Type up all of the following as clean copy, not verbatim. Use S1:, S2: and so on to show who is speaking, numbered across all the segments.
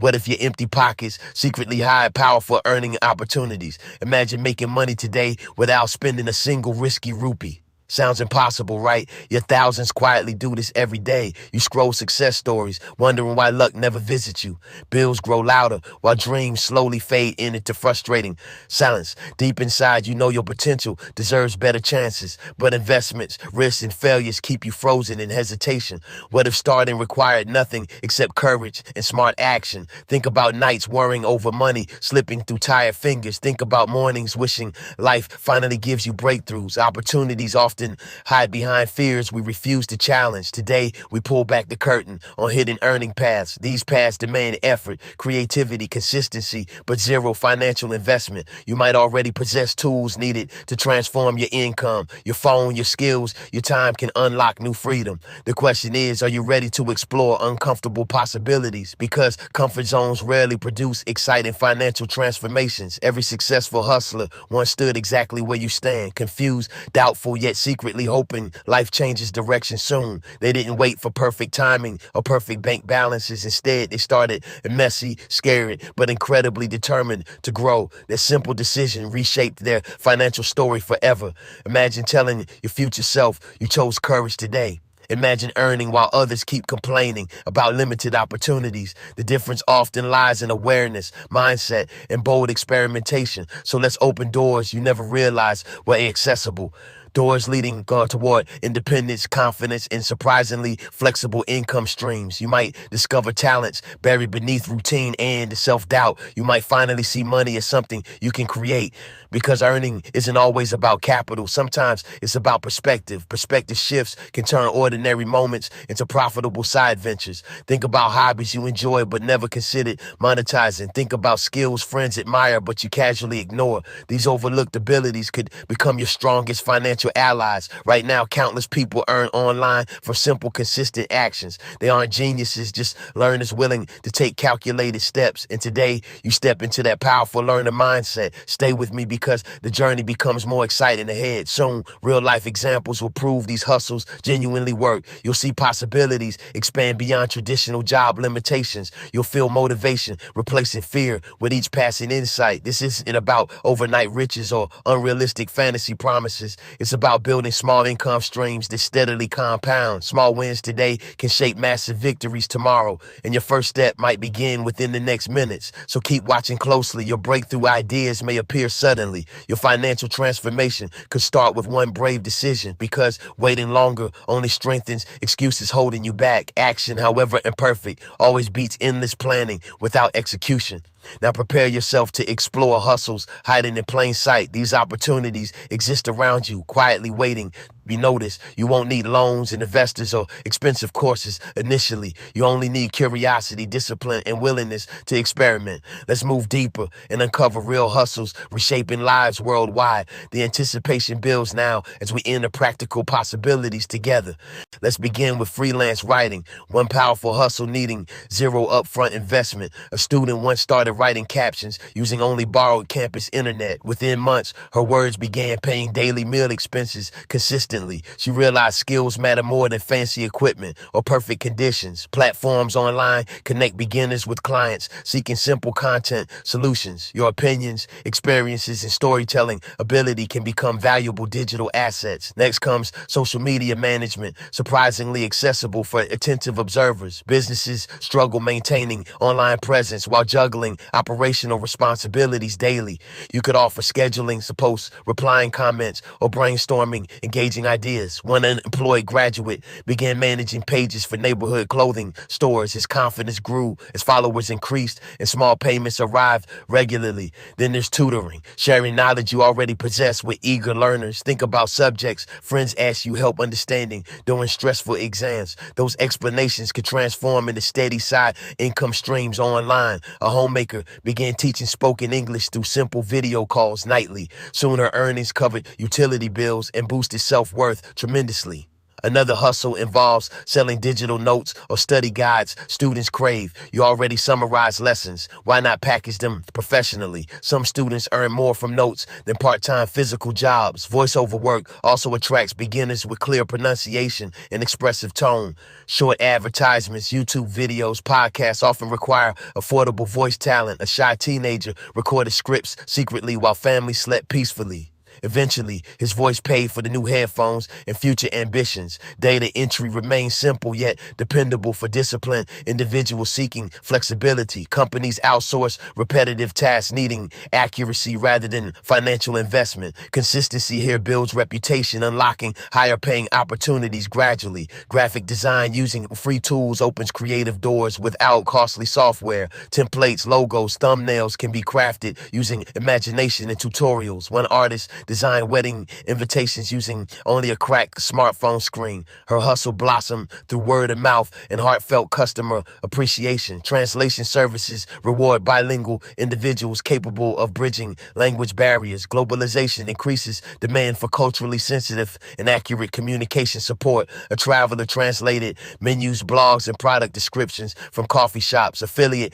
S1: What if your empty pockets secretly hide powerful earning opportunities? Imagine making money today without spending a single risky rupee. Sounds impossible, right? Yet thousands quietly do this every day. You scroll success stories, wondering why luck never visits you. Bills grow louder while dreams slowly fade into frustrating silence. Deep inside, you know your potential deserves better chances, but investments, risks, and failures keep you frozen in hesitation. What if starting required nothing except courage and smart action? Think about nights worrying over money, slipping through tired fingers. Think about mornings wishing life finally gives you breakthroughs. Opportunities often hide behind fears we refuse to challenge. Today, we pull back the curtain on hidden earning paths. These paths demand effort, creativity, consistency, but zero financial investment. You might already possess tools needed to transform your income. Your phone, your skills, your time can unlock new freedom. The question is, are you ready to explore uncomfortable possibilities? Because comfort zones rarely produce exciting financial transformations. Every successful hustler once stood exactly where you stand, confused, doubtful, yet secretly hoping life changes direction soon. They didn't wait for perfect timing or perfect bank balances. Instead, they started messy, scared, but incredibly determined to grow. Their simple decision reshaped their financial story forever. Imagine telling your future self you chose courage today. Imagine earning while others keep complaining about limited opportunities. The difference often lies in awareness, mindset, and bold experimentation. So let's open doors you never realized were accessible. Doors leading toward independence, confidence, and surprisingly flexible income streams. You might discover talents buried beneath routine and self-doubt. You might finally see money as something you can create, because earning isn't always about capital. Sometimes it's about perspective. Perspective shifts can turn ordinary moments into profitable side ventures. Think about hobbies you enjoy but never considered monetizing. Think about skills friends admire but you casually ignore. These overlooked abilities could become your strongest financial allies. Right now, countless people earn online from simple, consistent actions. They aren't geniuses, just learners willing to take calculated steps. And today, you step into that powerful learner mindset. Stay with me because the journey becomes more exciting ahead. Soon, real-life examples will prove these hustles genuinely work. You'll see possibilities expand beyond traditional job limitations. You'll feel motivation replacing fear with each passing insight. This isn't about overnight riches or unrealistic fantasy promises. It's about building small income streams that steadily compound. Small wins today can shape massive victories tomorrow, and your first step might begin within the next minutes. So keep watching closely. Your breakthrough ideas may appear suddenly. Your financial transformation could start with one brave decision, because waiting longer only strengthens excuses holding you back. Action, however imperfect, always beats endless planning without execution. Now prepare yourself to explore hustles hiding in plain sight. These opportunities exist around you, quietly waiting. Be noticed. You won't need loans and investors or expensive courses initially. You only need curiosity, discipline, and willingness to experiment. Let's move deeper and uncover real hustles reshaping lives worldwide. The anticipation builds now as we enter practical possibilities together. Let's begin with freelance writing, one powerful hustle needing zero upfront investment. A student once started writing captions using only borrowed campus internet. Within months, her words began paying daily meal expenses consistently. She realized skills matter more than fancy equipment or perfect conditions. Platforms online connect beginners with clients seeking simple content solutions. Your opinions, experiences, and storytelling ability can become valuable digital assets. Next comes social media management, surprisingly accessible for attentive observers. Businesses struggle maintaining online presence while juggling operational responsibilities daily. You could offer scheduling posts, replying comments, or brainstorming engaging ideas. One unemployed graduate began managing pages for neighborhood clothing stores. His confidence grew as followers increased and small payments arrived regularly. Then there's tutoring, sharing knowledge you already possess with eager learners. Think about subjects friends ask you help understanding during stressful exams. Those explanations could transform into steady side income streams online. A homemaker began teaching spoken English through simple video calls nightly. Soon her earnings covered utility bills and boosted self-worth tremendously. Another hustle involves selling digital notes or study guides students crave. You already summarize lessons. Why not package them professionally? Some students earn more from notes than part-time physical jobs. Voiceover work also attracts beginners with clear pronunciation and expressive tone. Short advertisements, YouTube videos, podcasts often require affordable voice talent. A shy teenager recorded scripts secretly while family slept peacefully. Eventually, his voice paid for the new headphones and future ambitions. Data entry remains simple yet dependable for disciplined individuals seeking flexibility. Companies outsource repetitive tasks needing accuracy rather than financial investment. Consistency here builds reputation, unlocking higher paying opportunities gradually. Graphic design using free tools opens creative doors without costly software. Templates, logos, thumbnails can be crafted using imagination and tutorials. One artist designed wedding invitations using only a cracked smartphone screen. Her hustle blossomed through word of mouth and heartfelt customer appreciation. Translation services reward bilingual individuals capable of bridging language barriers. Globalization increases demand for culturally sensitive and accurate communication support. A traveler translated menus, blogs, and product descriptions from coffee shops. Affiliate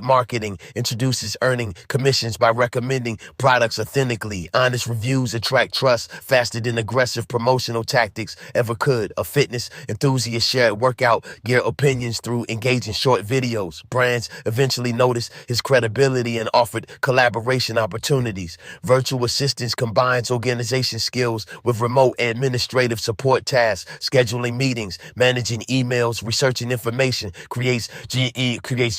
S1: marketing introduces earning commissions by recommending products authentically. Honest reviews attract trust faster than aggressive promotional tactics ever could. A fitness enthusiast shared workout gear opinions through engaging short videos. Brands eventually noticed his credibility and offered collaboration opportunities. Virtual assistants combines organization skills with remote administrative support tasks. Scheduling meetings, managing emails, researching information creates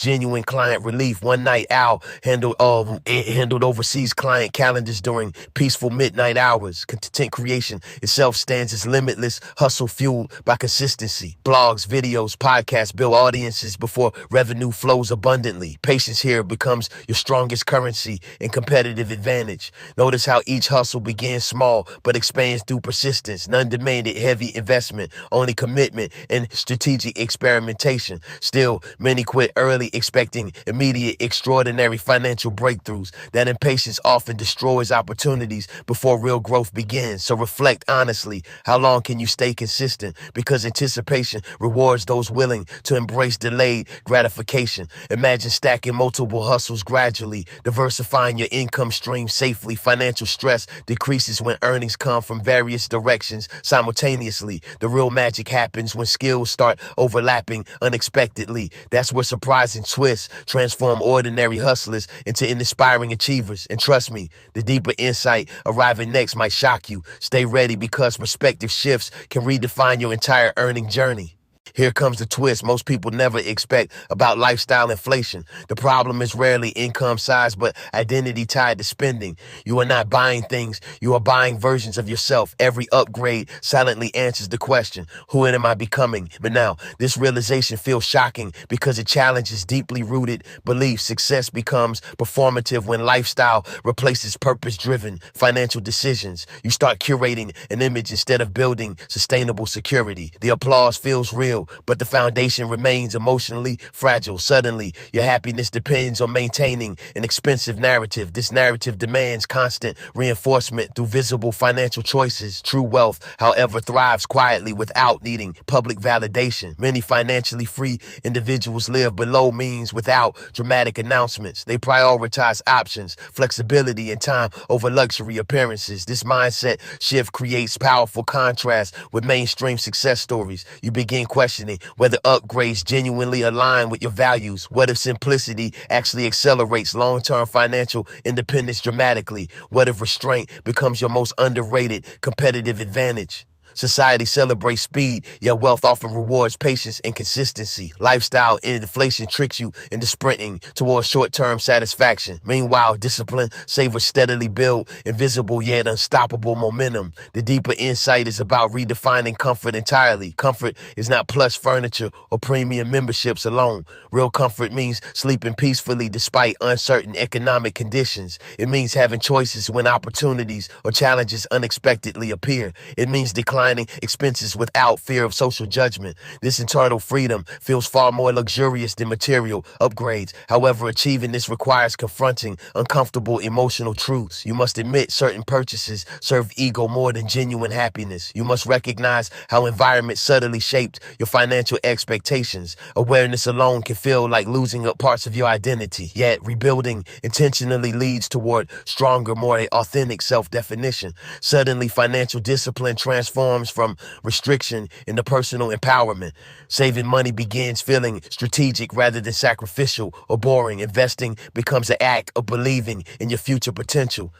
S1: genuine client relief. One night owl handled overseas client calendars during peaceful midnight hours. Content creation itself stands as limitless hustle fueled by consistency. Blogs, videos, podcasts build audiences before revenue flows abundantly. Patience here becomes your strongest currency and competitive advantage. Notice how each hustle begins small but expands through persistence. None demanded heavy investment, only commitment and strategic experimentation. Still, many quit early expecting immediate extraordinary financial breakthroughs. That impatience often destroys opportunities before real growth begins. So reflect honestly. How long can you stay consistent? Because anticipation rewards those willing to embrace delayed gratification. Imagine stacking multiple hustles gradually, diversifying your income stream safely. Financial stress decreases when earnings come from various directions simultaneously. The real magic happens when skills start overlapping unexpectedly. That's where surprising twists transform ordinary hustlers into inspiring achievers. And trust me, the deeper insight arriving next might shock you. Stay ready because perspective shifts can redefine your entire earning journey. Here comes the twist most people never expect about lifestyle inflation. The problem is rarely income size, but identity tied to spending. You are not buying things, you are buying versions of yourself. Every upgrade silently answers the question, who am I becoming? But now, this realization feels shocking because it challenges deeply rooted beliefs. Success becomes performative when lifestyle replaces purpose-driven financial decisions. You start curating an image instead of building sustainable security. The applause feels real, but the foundation remains emotionally fragile. Suddenly, your happiness depends on maintaining an expensive narrative. This narrative demands constant reinforcement through visible financial choices. True wealth, however, thrives quietly without needing public validation. Many financially free individuals live below means without dramatic announcements. They prioritize options, flexibility, and time over luxury appearances. This mindset shift creates powerful contrast with mainstream success stories. You begin questioning whether upgrades genuinely align with your values. What if simplicity actually accelerates long-term financial independence dramatically? What if restraint becomes your most underrated competitive advantage? Society celebrates speed, yet wealth often rewards patience and consistency. Lifestyle inflation tricks you into sprinting towards short-term satisfaction. Meanwhile, discipline savors steadily build invisible yet unstoppable momentum. The deeper insight is about redefining comfort entirely. Comfort is not plush furniture or premium memberships alone. Real comfort means sleeping peacefully despite uncertain economic conditions. It means having choices when opportunities or challenges unexpectedly appear. It means declining defining expenses without fear of social judgment. This internal freedom feels far more luxurious than material upgrades. However, achieving this requires confronting uncomfortable emotional truths. You must admit certain purchases serve ego more than genuine happiness. You must recognize how environment subtly shaped your financial expectations. Awareness alone can feel like losing up parts of your identity, yet rebuilding intentionally leads toward stronger, more authentic self-definition. Suddenly, financial discipline transforms from restriction into personal empowerment. Saving money begins feeling strategic rather than sacrificial or boring. Investing becomes an act of believing in your future potential.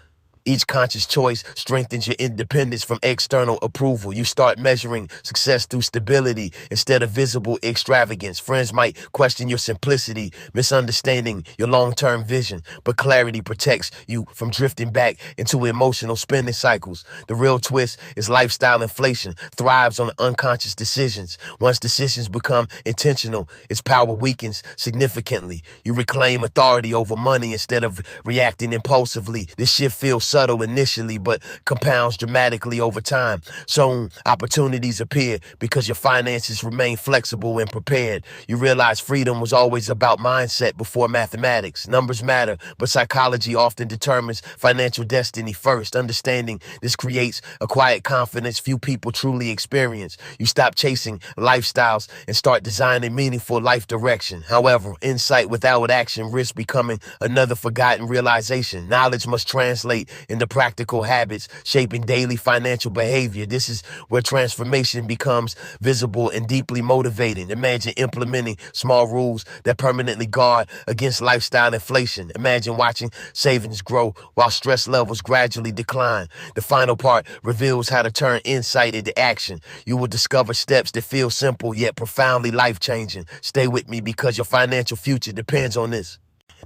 S1: Each conscious choice strengthens your independence from external approval. You start measuring success through stability instead of visible extravagance. Friends might question your simplicity, misunderstanding your long-term vision, but clarity protects you from drifting back into emotional spending cycles. The real twist is lifestyle inflation thrives on unconscious decisions. Once decisions become intentional, its power weakens significantly. You reclaim authority over money instead of reacting impulsively. This shift feels subtle initially, but compounds dramatically over time. Soon, opportunities appear because your finances remain flexible and prepared. You realize freedom was always about mindset before mathematics. Numbers matter, but psychology often determines financial destiny first. Understanding this creates a quiet confidence few people truly experience. You stop chasing lifestyles and start designing meaningful life direction. However, insight without action risks becoming another forgotten realization. Knowledge must translate into practical habits, shaping daily financial behavior. This is where transformation becomes visible and deeply motivating. Imagine implementing small rules that permanently guard against lifestyle inflation. Imagine watching savings grow while stress levels gradually decline. The final part reveals how to turn insight into action. You will discover steps that feel simple yet profoundly life-changing. Stay with me because your financial future depends on this.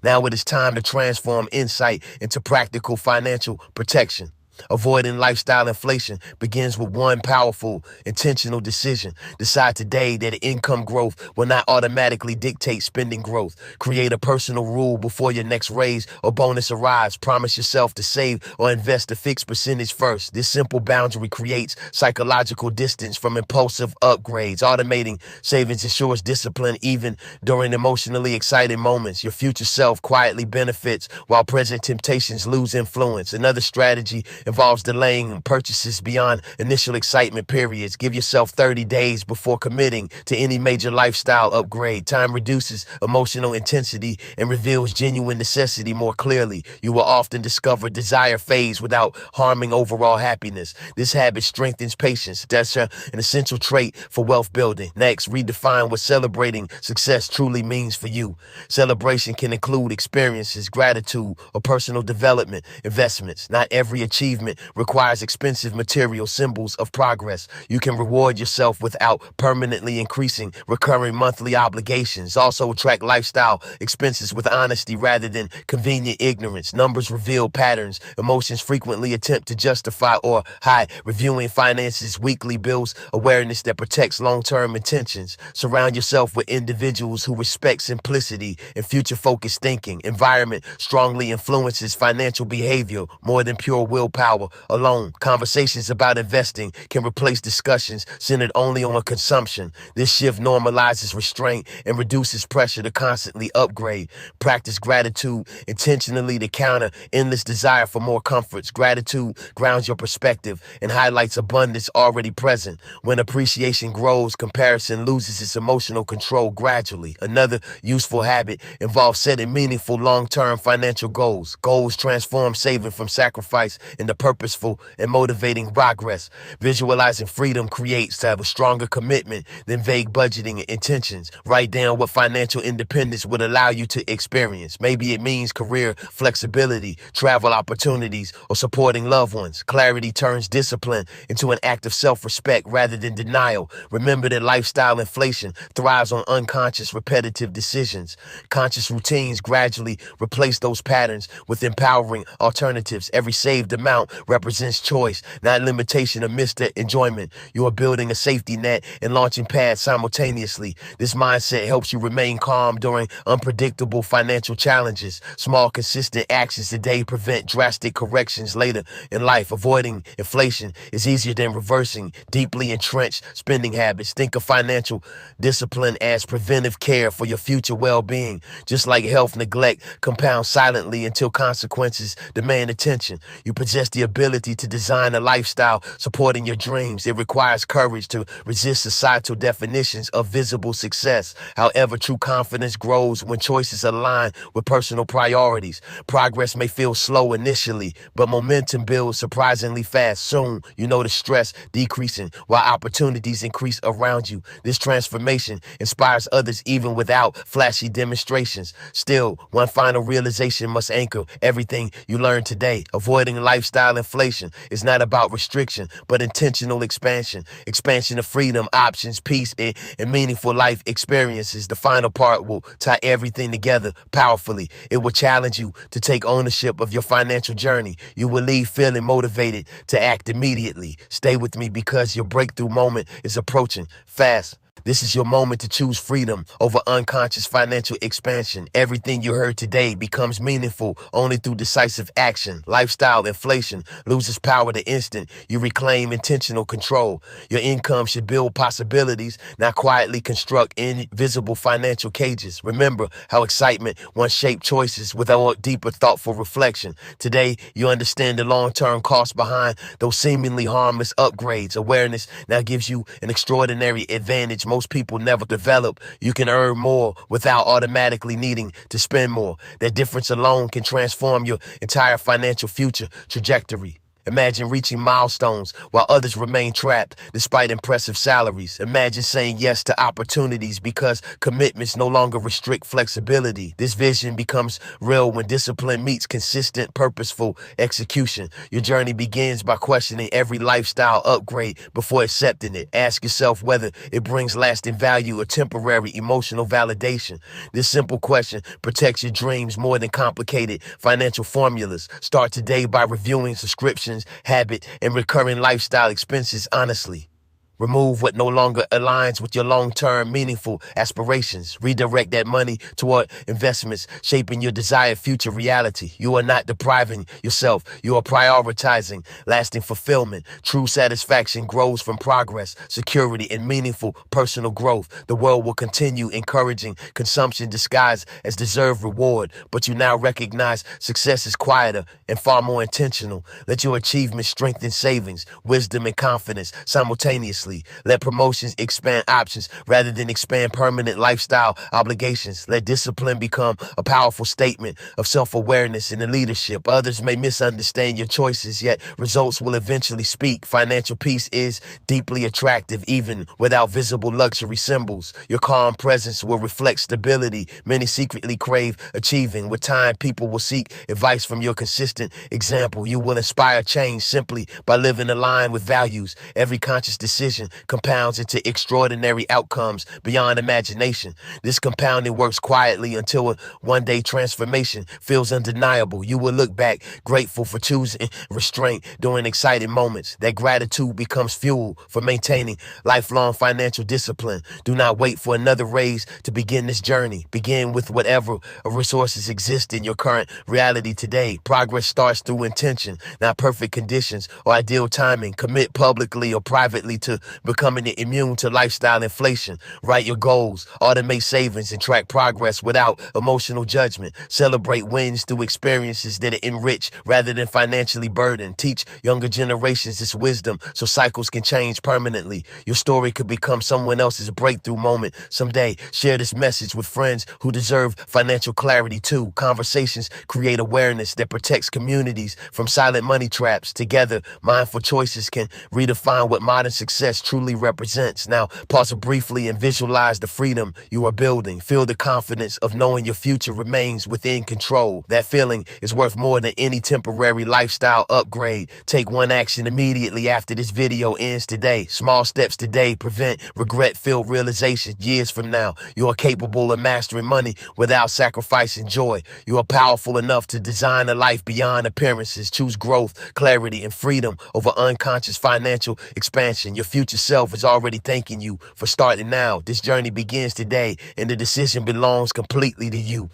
S1: Now it is time to transform insight into practical financial protection. Avoiding lifestyle inflation begins with one powerful, intentional decision. Decide today that income growth will not automatically dictate spending growth. Create a personal rule before your next raise or bonus arrives. Promise yourself to save or invest a fixed percentage first. This simple boundary creates psychological distance from impulsive upgrades. Automating savings ensures discipline even during emotionally exciting moments. Your future self quietly benefits while present temptations lose influence. Another strategy involves delaying purchases beyond initial excitement periods. Give yourself 30 days before committing to any major lifestyle upgrade. Time reduces emotional intensity and reveals genuine necessity more clearly. You will often discover desire fades without harming overall happiness. This habit strengthens patience. That's an essential trait for wealth building. Next, redefine what celebrating success truly means for you. Celebration can include experiences, gratitude, or personal development investments. Not every achievement requires expensive material symbols of progress. You can reward yourself without permanently increasing recurring monthly obligations. Also track lifestyle expenses with honesty rather than convenient ignorance. Numbers reveal patterns. Emotions frequently attempt to justify or hide. Reviewing finances weekly builds awareness that protects long-term intentions. Surround yourself with individuals who respect simplicity and future-focused thinking. Environment strongly influences financial behavior more than pure willpower alone. Conversations about investing can replace discussions centered only on consumption. This shift normalizes restraint and reduces pressure to constantly upgrade. Practice gratitude intentionally to counter endless desire for more comforts. Gratitude grounds your perspective and highlights abundance already present. When appreciation grows, comparison loses its emotional control gradually. Another useful habit involves setting meaningful long-term financial goals. Goals transform saving from sacrifice into purposeful and motivating progress. Visualizing freedom creates to have a stronger commitment than vague budgeting intentions. Write down what financial independence would allow you to experience. Maybe it means career flexibility, travel opportunities, or supporting loved ones. Clarity turns discipline into an act of self-respect rather than denial. Remember that lifestyle inflation thrives on unconscious, repetitive decisions. Conscious routines gradually replace those patterns with empowering alternatives. Every saved amount amount represents choice, not limitation or missed enjoyment. You are building a safety net and launching pads simultaneously. This mindset helps you remain calm during unpredictable financial challenges. Small, consistent actions today prevent drastic corrections later in life. Avoiding inflation is easier than reversing deeply entrenched spending habits. Think of financial discipline as preventive care for your future well-being. Just like health, neglect compounds silently until consequences demand attention. You possess the ability to design a lifestyle supporting your dreams. It requires courage to resist societal definitions of visible success. However, true confidence grows when choices align with personal priorities. Progress may feel slow initially, but momentum builds surprisingly fast. Soon, you notice stress decreasing while opportunities increase around you. This transformation inspires others even without flashy demonstrations. Still, one final realization must anchor everything you learn today. Avoiding lifestyle inflation is not about restriction, but intentional expansion. Expansion of freedom, options, peace, and meaningful life experiences. The final part will tie everything together powerfully. It will challenge you to take ownership of your financial journey. You will leave feeling motivated to act immediately. Stay with me because your breakthrough moment is approaching fast. This is your moment to choose freedom over unconscious financial expansion. Everything you heard today becomes meaningful only through decisive action. Lifestyle inflation loses power the instant you reclaim intentional control. Your income should build possibilities, not quietly construct invisible financial cages. Remember how excitement once shaped choices without deeper thoughtful reflection. Today, you understand the long-term cost behind those seemingly harmless upgrades. Awareness now gives you an extraordinary advantage most people never develop. You can earn more without automatically needing to spend more. That difference alone can transform your entire financial future trajectory. Imagine reaching milestones while others remain trapped despite impressive salaries. Imagine saying yes to opportunities because commitments no longer restrict flexibility. This vision becomes real when discipline meets consistent, purposeful execution. Your journey begins by questioning every lifestyle upgrade before accepting it. Ask yourself whether it brings lasting value or temporary emotional validation. This simple question protects your dreams more than complicated financial formulas. Start today by reviewing subscriptions, habit, and recurring lifestyle expenses honestly. Remove what no longer aligns with your long-term meaningful aspirations. Redirect that money toward investments, shaping your desired future reality. You are not depriving yourself. You are prioritizing lasting fulfillment. True satisfaction grows from progress, security, and meaningful personal growth. The world will continue encouraging consumption disguised as deserved reward, but you now recognize success is quieter and far more intentional. Let your achievements strengthen savings, wisdom, and confidence simultaneously. Let promotions expand options rather than expand permanent lifestyle obligations. Let discipline become a powerful statement of self-awareness and leadership. Others may misunderstand your choices, yet results will eventually speak. Financial peace is deeply attractive, even without visible luxury symbols. Your calm presence will reflect stability many secretly crave achieving. With time, people will seek advice from your consistent example. You will inspire change simply by living aligned with values. Every conscious decision compounds into extraordinary outcomes beyond imagination. This compounding works quietly until a one-day transformation feels undeniable. You will look back grateful for choosing restraint during exciting moments. That gratitude becomes fuel for maintaining lifelong financial discipline. Do not wait for another raise to begin this journey. Begin with whatever resources exist in your current reality today. Progress starts through intention, not perfect conditions or ideal timing. Commit publicly or privately to becoming immune to lifestyle inflation. Write your goals, automate savings, and track progress without emotional judgment. Celebrate wins through experiences that enrich rather than financially burden. Teach younger generations this wisdom so cycles can change permanently. Your story could become someone else's breakthrough moment someday. Share this message with friends who deserve financial clarity too. Conversations create awareness that protects communities from silent money traps. Together, mindful choices can redefine what modern success success truly represents. Now, pause briefly and visualize the freedom you are building. Feel the confidence of knowing your future remains within control. That feeling is worth more than any temporary lifestyle upgrade. Take one action immediately after this video ends today. Small steps today prevent regret-filled realization years from now. You are capable of mastering money without sacrificing joy. You are powerful enough to design a life beyond appearances. Choose growth, clarity, and freedom over unconscious financial expansion. Your future self is already thanking you for starting now. This journey begins today, and the decision belongs completely to you.